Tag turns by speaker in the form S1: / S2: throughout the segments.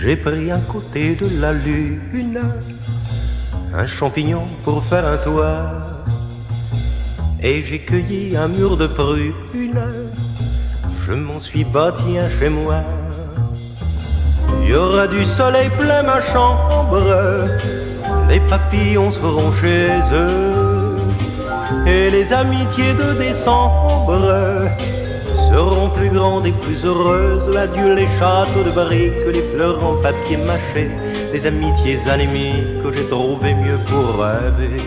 S1: J'ai pris un côté de la lune, un champignon pour faire un toit, et j'ai cueilli un mur de prune, je m'en suis bâti un chez moi. Il y aura du soleil plein ma chambre, les papillons seront chez eux, et les amitiés de décembre seront plus grandes et plus heureuses. Adieu les châteaux de briques, les fleurs en papier mâché, les amitiés anémiques que j'ai trouvé mieux pour rêver.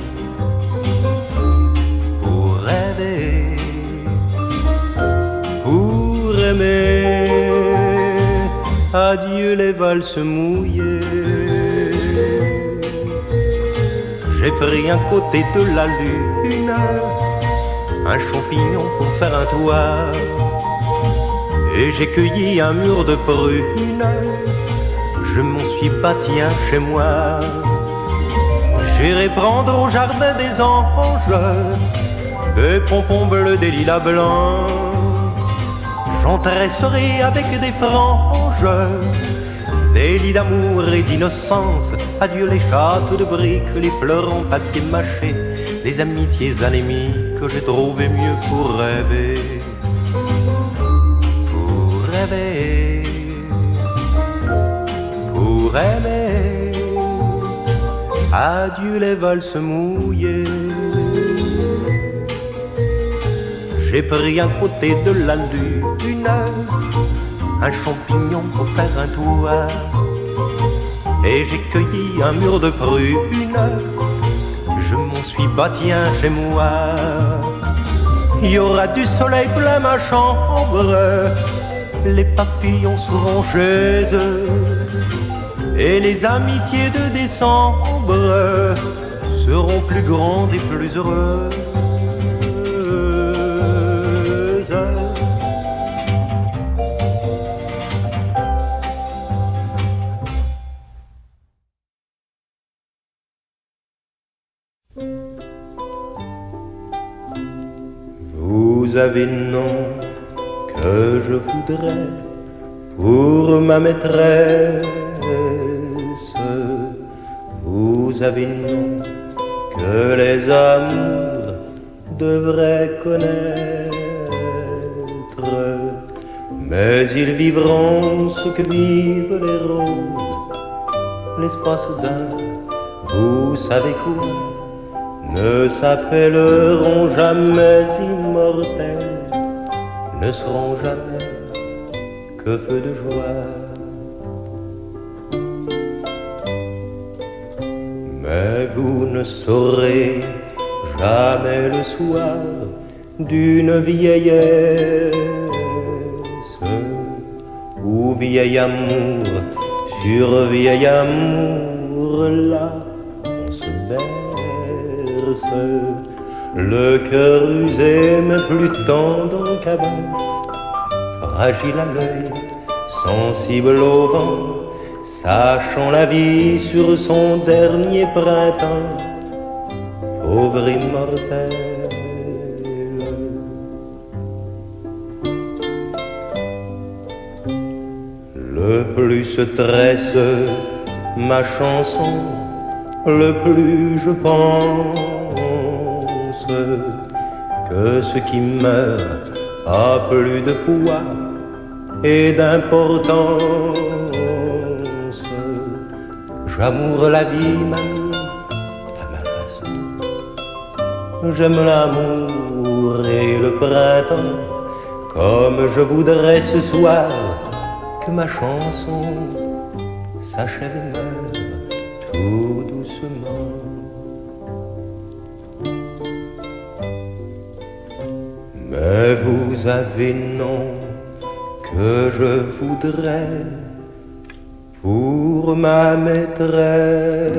S1: Pour rêver, pour aimer. Adieu les valses mouillées. J'ai pris un côté de la lune, un champignon pour faire un toit, et j'ai cueilli un mur de prune, je m'en suis bâti un chez moi. J'irai prendre au jardin des anges des pompons bleus, des lilas blancs. J'en tresserai avec des franges des lits d'amour et d'innocence. Adieu les châteaux de briques, les fleurs en papier mâché, les amitiés anémiques que j'ai trouvé mieux pour rêver. Pour rêver, pour aimer. Adieu les valses mouillées. J'ai pris un côté de la lune, un champignon pour faire un toit, et j'ai cueilli un mur de prune, je m'en suis bâti un chez moi. Il y aura du soleil plein ma chambre, les papillons seront chez eux, et les amitiés de décembre seront plus grandes et plus heureuses. Vous avez le nom que je voudrais pour ma maîtresse. Vous avez le nom que les amours devraient connaître. Mais ils vivront ce que vivent les roses. L'espace soudain, vous savez quoi, ne s'appelleront jamais immortels, ne seront jamais que feu de joie. Mais vous ne saurez jamais le soir d'une vieillesse où vieil amour sur vieil amour, là on se berce, le cœur usé mais plus tendre qu'avant, fragile à l'œil, sensible au vent, sachant la vie sur son dernier printemps, pauvre immortel. Le plus se tresse ma chanson, le plus je pense que ce qui meurt a plus de poids et d'importance. J'amoure la vie, mamie, à ma façon. J'aime l'amour et le printemps, comme je voudrais ce soir que ma chanson s'achève et meure tout doucement. Mais vous avez nom que je voudrais pour ma maîtresse.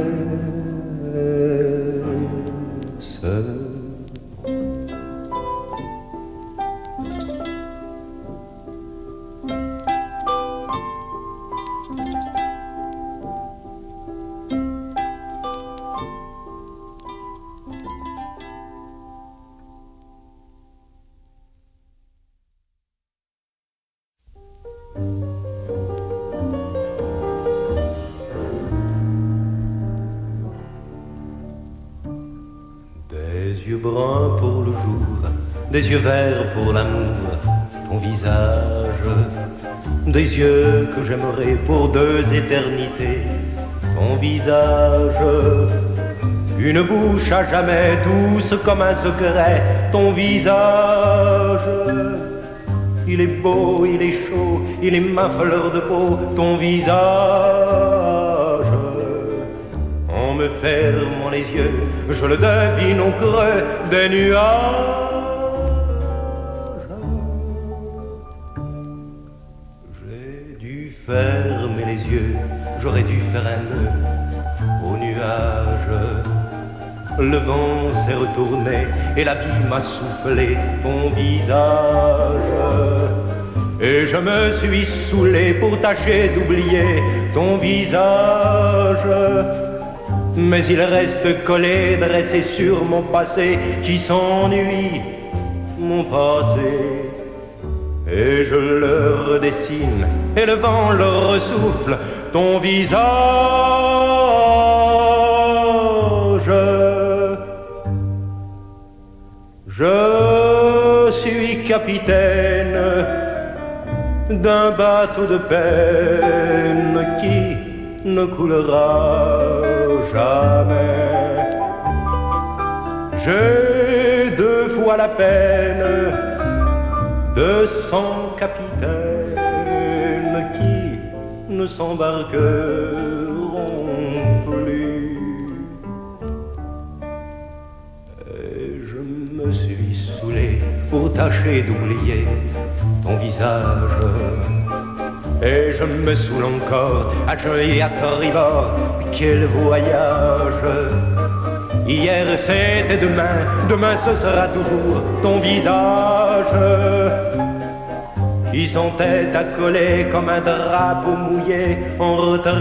S1: yeux bruns pour le jour, des yeux verts pour l'amour, ton visage, des yeux que j'aimerais pour 2 éternités, ton visage, une bouche à jamais douce comme un secret, ton visage. Il est beau, il est chaud, il est ma fleur de peau, ton visage. En me fermant les yeux, je le devine au creux des nuages. J'ai dû fermer les yeux, j'aurais dû faire un nœud aux nuages. Le vent s'est retourné et la vie m'a soufflé ton visage. Et je me suis saoulé pour tâcher d'oublier ton visage. Mais il reste collé, dressé sur mon passé qui s'ennuie, mon passé. Et je le redessine et le vent le ressouffle, ton visage. Je suis capitaine d'un bateau de peine qui ne coulera jamais. J'ai 2 fois la peine de 100 capitaines qui ne s'embarqueront plus. Et je me suis saoulé pour tâcher d'oublier ton visage. Et je me saoule encore à jouer à tribord. Quel voyage! Hier c'était demain, demain ce sera toujours ton visage qui s'entête à coller comme un drapeau mouillé en retraite.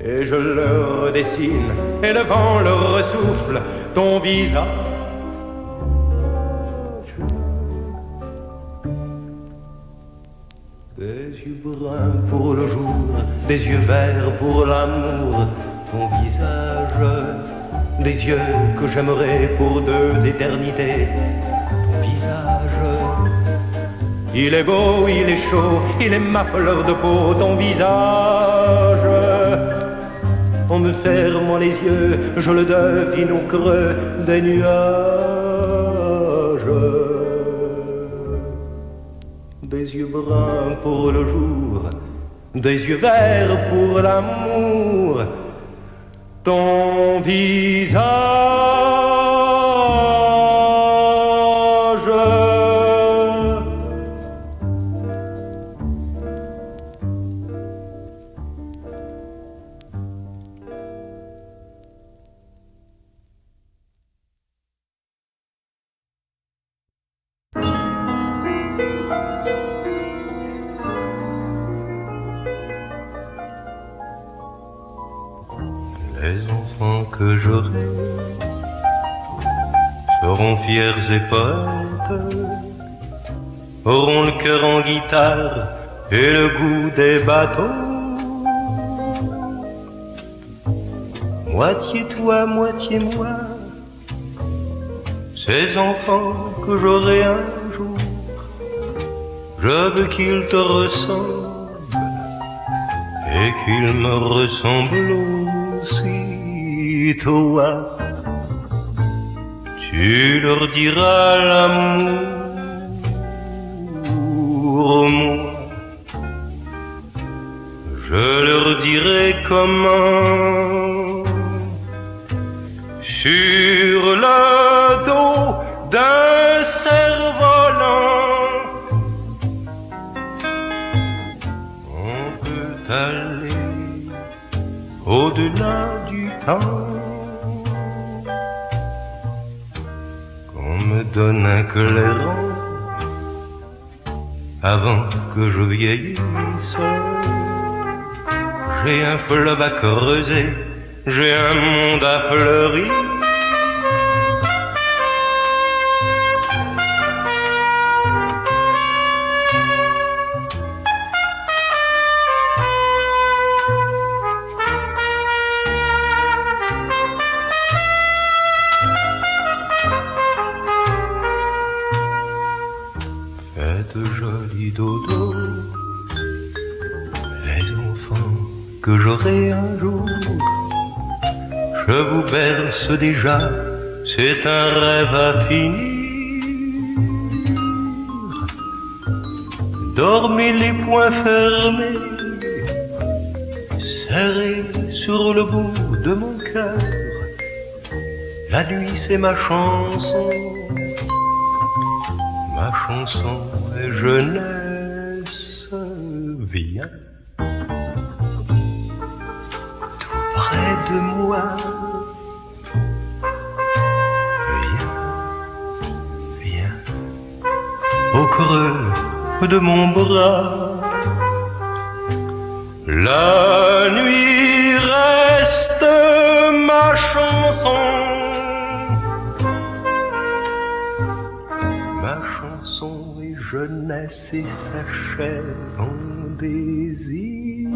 S1: Et je le redessine et le vent le ressouffle, ton visage. Des yeux bruns pour le jour, des yeux verts pour l'amour, ton visage. Des yeux que j'aimerais pour 2 éternités, ton visage. Il est beau, il est chaud, il est ma fleur de peau, ton visage. En me fermant les yeux, je le devine au creux des nuages. Des yeux bruns pour le jour, des yeux verts pour l'amour, ton visage.
S2: Les enfants que j'aurai seront fiers et poètes, auront le cœur en guitare et le goût des bateaux. Moitié toi, moitié moi, ces enfants que j'aurai un jour, je veux qu'ils te ressemblent et qu'ils me ressemblent aussi. Toi, tu leur diras l'amour, moi je leur dirai comment. Sur le dos d'un cerf-volant, on peut aller au-delà du temps. Qu'on me donne un clairon avant que je vieillisse. J'ai un fleuve à creuser, j'ai un monde à fleurir. dodo. Les enfants que j'aurai un jour, je vous berce déjà, c'est un rêve à finir. Dormez les poings fermés, serrés sur le bout de mon cœur. La nuit c'est ma chanson est jeunesse. Viens tout près de moi. Viens au creux de mon bras. La nuit reste ma chanson. Ma chanson est jeunesse et s'achève en désir.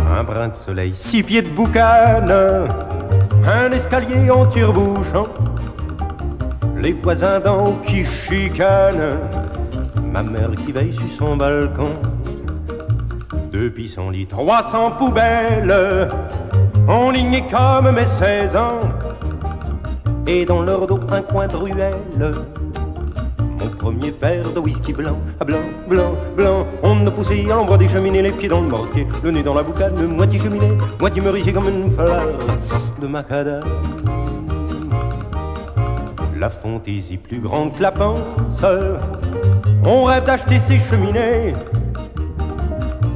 S1: Un brin de soleil, 6 pieds de boucane, un escalier en tire-bouchon, les voisins d'en haut qui chicanent, ma mère qui veille sur son balcon. Depuis son lit, 300 poubelles, en ligne comme mes 16 ans, et dans leur dos un coin de ruelle. Mon premier verre de whisky blanc, blanc, blanc, blanc. On a poussé à l'ombre des cheminées, les pieds dans le mortier, le nez dans la boucane, moitié cheminée, moitié meurisier comme une fleur de macadam. La fantaisie plus grande que la panse, on rêve d'acheter ces cheminées,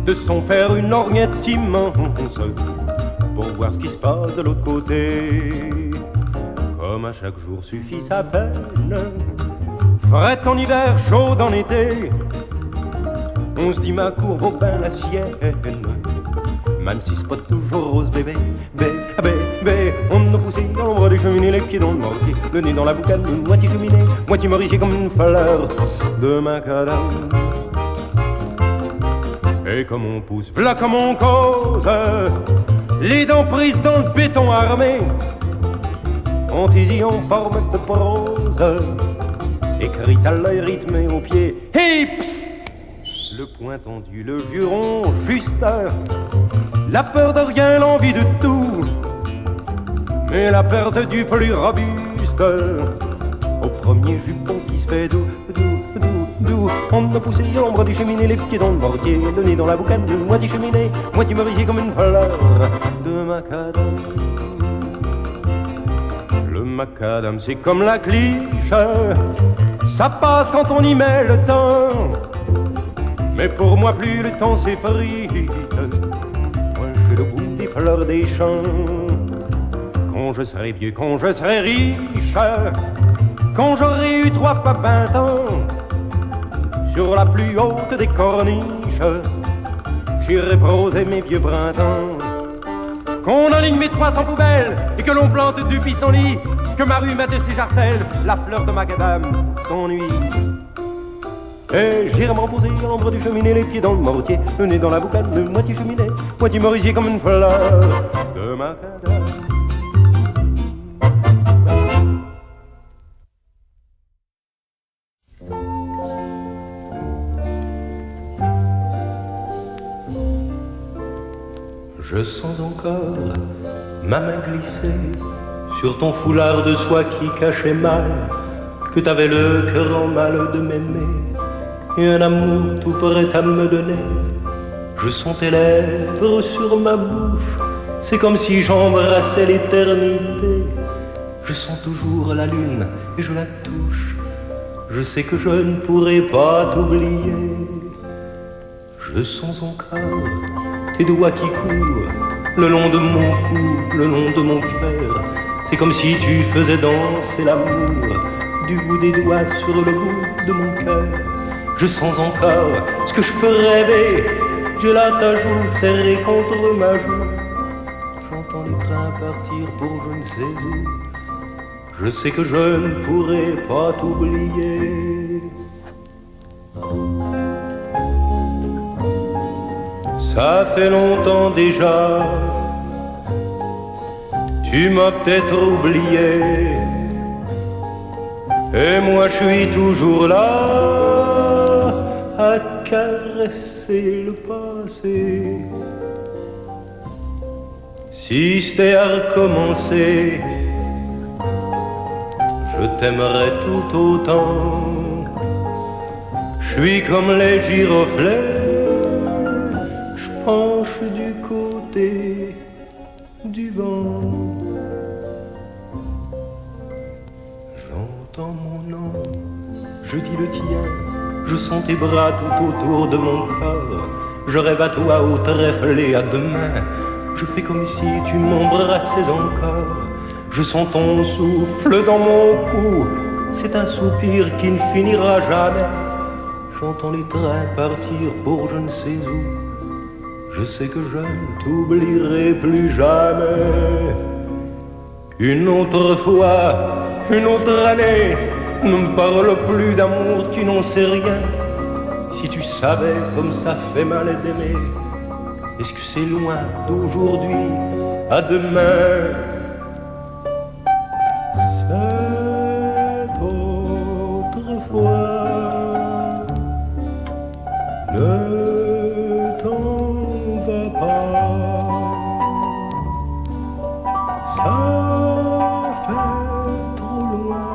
S1: de s'en faire une lorgnette immense, pour voir ce qui se passe de l'autre côté. Comme à chaque jour suffit sa peine, fret en hiver, chaud en été, on se dit ma cour vaut bien la sienne, même si c'est pas toujours rose bébé, bébé. On a poussé dans l'ombre des cheminées, les pieds dans le mortier, le nez dans la boucane, moitié cheminée, moitié meurisier comme une fleur de macadam. Et comme on pousse, v'là comme on cause, les dents prises dans le béton armé, fantaisie en forme de prose, écrite à l'œil, rythmé au pied. Hey, psst, le poing tendu, le juron juste, la peur de rien, l'envie de tout, mais la perte du plus robuste, au premier jupon qui se fait doux, doux, doux, doux. On a poussé à l'ombre des cheminées, les pieds dans le mortier, le nez dans la boucane, moitié cheminée, moitié meurisier comme une fleur de macadam. Le macadam c'est comme la cliché, ça passe quand on y met le temps, mais pour moi plus le temps s'effrite, moi j'ai le goût des fleurs des champs. Quand je serai vieux, quand je serai riche, quand j'aurai eu 3 fois 20 ans, sur la plus haute des corniches, j'irai broser mes vieux printemps. Qu'on aligne mes 300 poubelles et que l'on plante du pissenlit, que ma rue mette ses jartelles, la fleur de macadam s'ennuie. Et j'irai m'en poser à l'ombre du cheminée, les pieds dans le mortier, le nez dans la boucane, moitié cheminée, moitié merisier comme une fleur de macadam.
S2: Je sens encore ma main glisser sur ton foulard de soie qui cachait mal que t'avais le cœur en mal de m'aimer et un amour tout prêt à me donner. Je sens tes lèvres sur ma bouche, c'est comme si j'embrassais l'éternité. Je sens toujours la lune et je la touche, je sais que je ne pourrai pas t'oublier. Je sens encore tes doigts qui courent le long de mon cou, le long de mon cœur. C'est comme si tu faisais danser l'amour du bout des doigts sur le bout de mon cœur. Je sens encore ce que je peux rêver, j'ai là ta joue serrée contre ma joue. J'entends les trains partir pour je ne sais où,
S1: je sais que je ne pourrai pas t'oublier. Ça fait longtemps déjà, tu m'as peut-être oublié, et moi je suis toujours là à caresser le passé. Si c'était à recommencer, je t'aimerais tout autant. Je suis comme les giroflées, je penche du côté du vent. J'entends mon nom, je dis le tien, je sens tes bras tout autour de mon corps. Je rêve à toi au trèfle et à demain. Je fais comme si tu m'embrassais encore. Je sens ton souffle dans mon cou, c'est un soupir qui ne finira jamais. J'entends les trains partir pour je ne sais où. Je sais que je ne t'oublierai plus jamais. Une autre fois, une autre année, ne me parle plus d'amour, tu n'en sais rien. Si tu savais comme ça fait mal d'aimer, est-ce que c'est loin d'aujourd'hui à demain? Cette autre fois, ne t'en va pas. Ça fait trop loin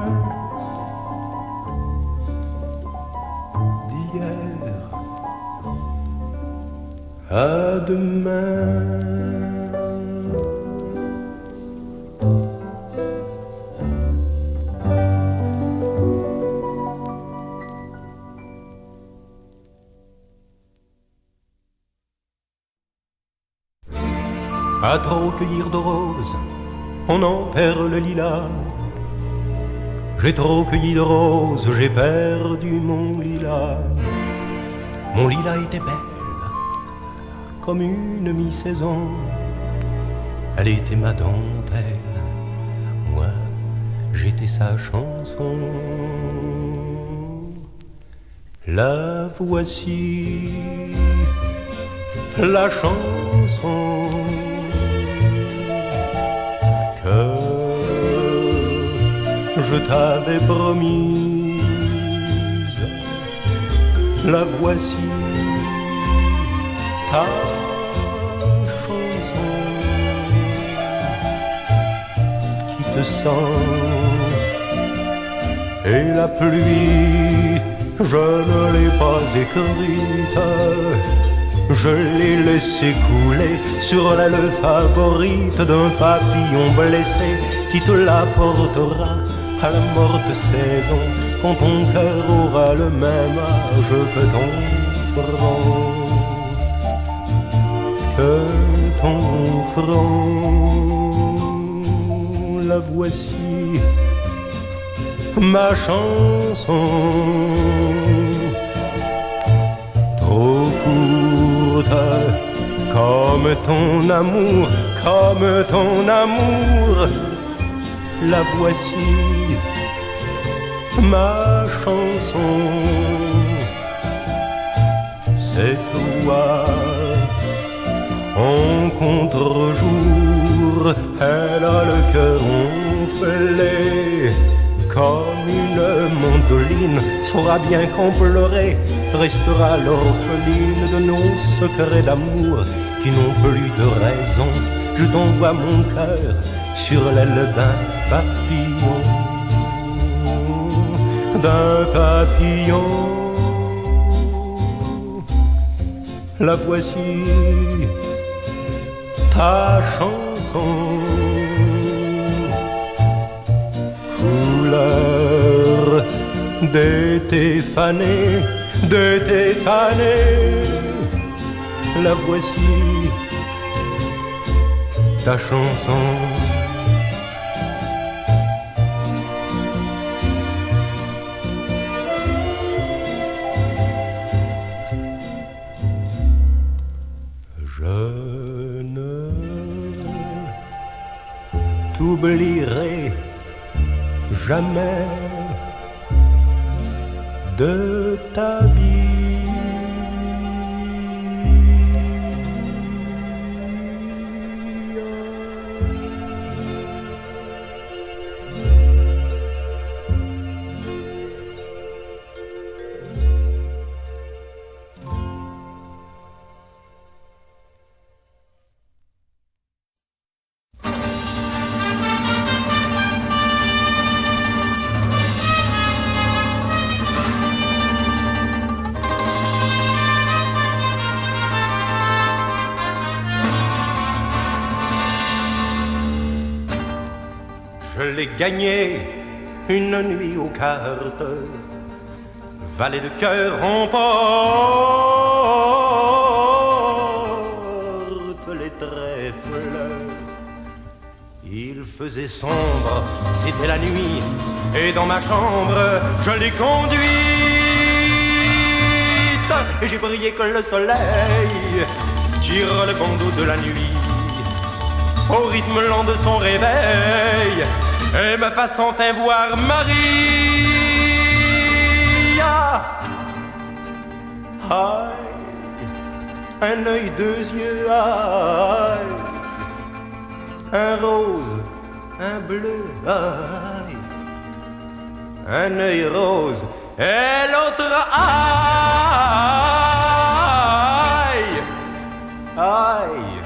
S1: d'hier à demain.
S2: À trop cueillir de roses, on en perd le lilas. J'ai trop cueilli de roses, j'ai perdu mon lilas. Mon lilas était belle, comme une mi-saison. Elle était ma dentelle, moi j'étais sa chanson. La voici, la chanson que je t'avais promise. La voici, ta chanson qui te sent. Et la pluie, je ne l'ai pas écrite, je l'ai laissé couler sur l'aile favorite d'un papillon blessé qui te l'apportera à la morte saison, quand ton cœur aura le même âge que ton front. Que ton front, la voici, ma chanson. Trop courte, comme ton amour, comme ton amour. La voici, ma chanson. C'est toi, en contre-jour, elle a le cœur enflé. Comme une mandoline, saura bien qu'en pleurer restera l'orpheline de nos secrets d'amour qui n'ont plus de raison. Je t'envoie mon cœur sur l'aile d'un papillon, d'un papillon. La voici, ta chanson. Couleur d'été fané, d'été fané. La voici, ta chanson. Je ne t'oublierai
S1: jamais de ta vie. Je l'ai gagné une nuit aux cartes, valet de cœur emporte les trèfles. Il faisait sombre, c'était la nuit, et dans ma chambre, je l'ai conduite. Et j'ai brillé comme le soleil, tire le bandeau de la nuit, au rythme lent de son réveil, et me fasse enfin voir Marie. Aïe, un œil, deux yeux, aïe, un rose, un bleu, aïe, un œil rose, et l'autre aïe, aïe,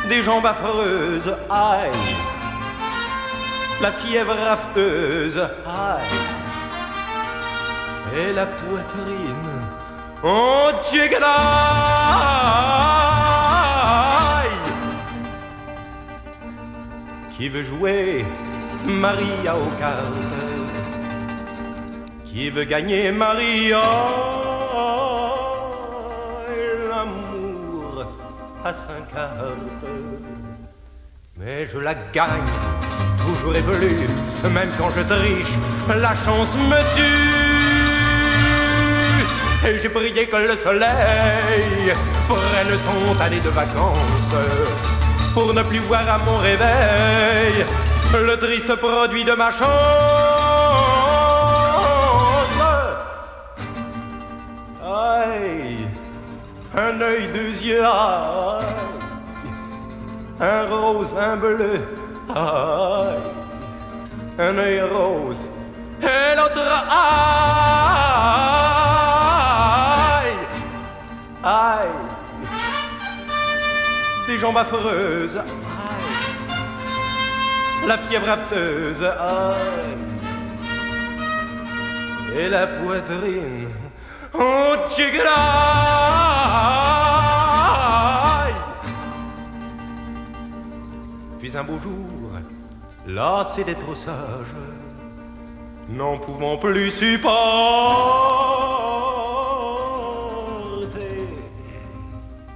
S1: des jambes affreuses, aïe, la fièvre rafteuse, aïe, et la poitrine, oh tchégadaï. Qui veut jouer Maria aux cartes? Qui veut gagner Maria? L'amour à 5 cartes. Mais je la gagne, toujours évolue, même quand je triche, la chance me tue. Et j'ai brillé comme le soleil, prenne son année de vacances, pour ne plus voir à mon réveil le triste produit de ma chance. Aïe, un œil, deux yeux, aïe, un rose, un bleu, aïe, un œil rose, et l'autre aïe, aïe, des jambes affreuses, aïe, la fièvre rafteuse, aïe, et la poitrine, oh tchégadaï. Puis un beau jour, lassé d'être sage, n'en pouvant plus supporter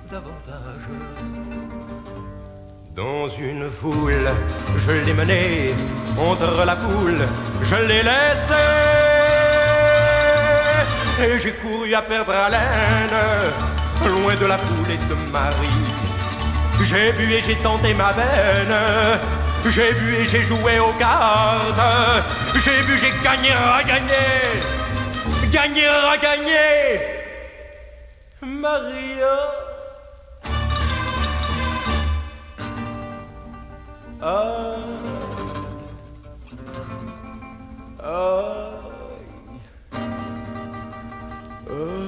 S1: davantage, dans une foule, je l'ai mené contre la foule, je l'ai laissé, et j'ai couru à perdre haleine, loin de la foule et de Marie. J'ai bu et j'ai tenté ma veine, j'ai bu et j'ai joué aux cartes, j'ai bu, j'ai gagné, regagné, gagné, regagné, Maria. Aïe, aïe, aïe.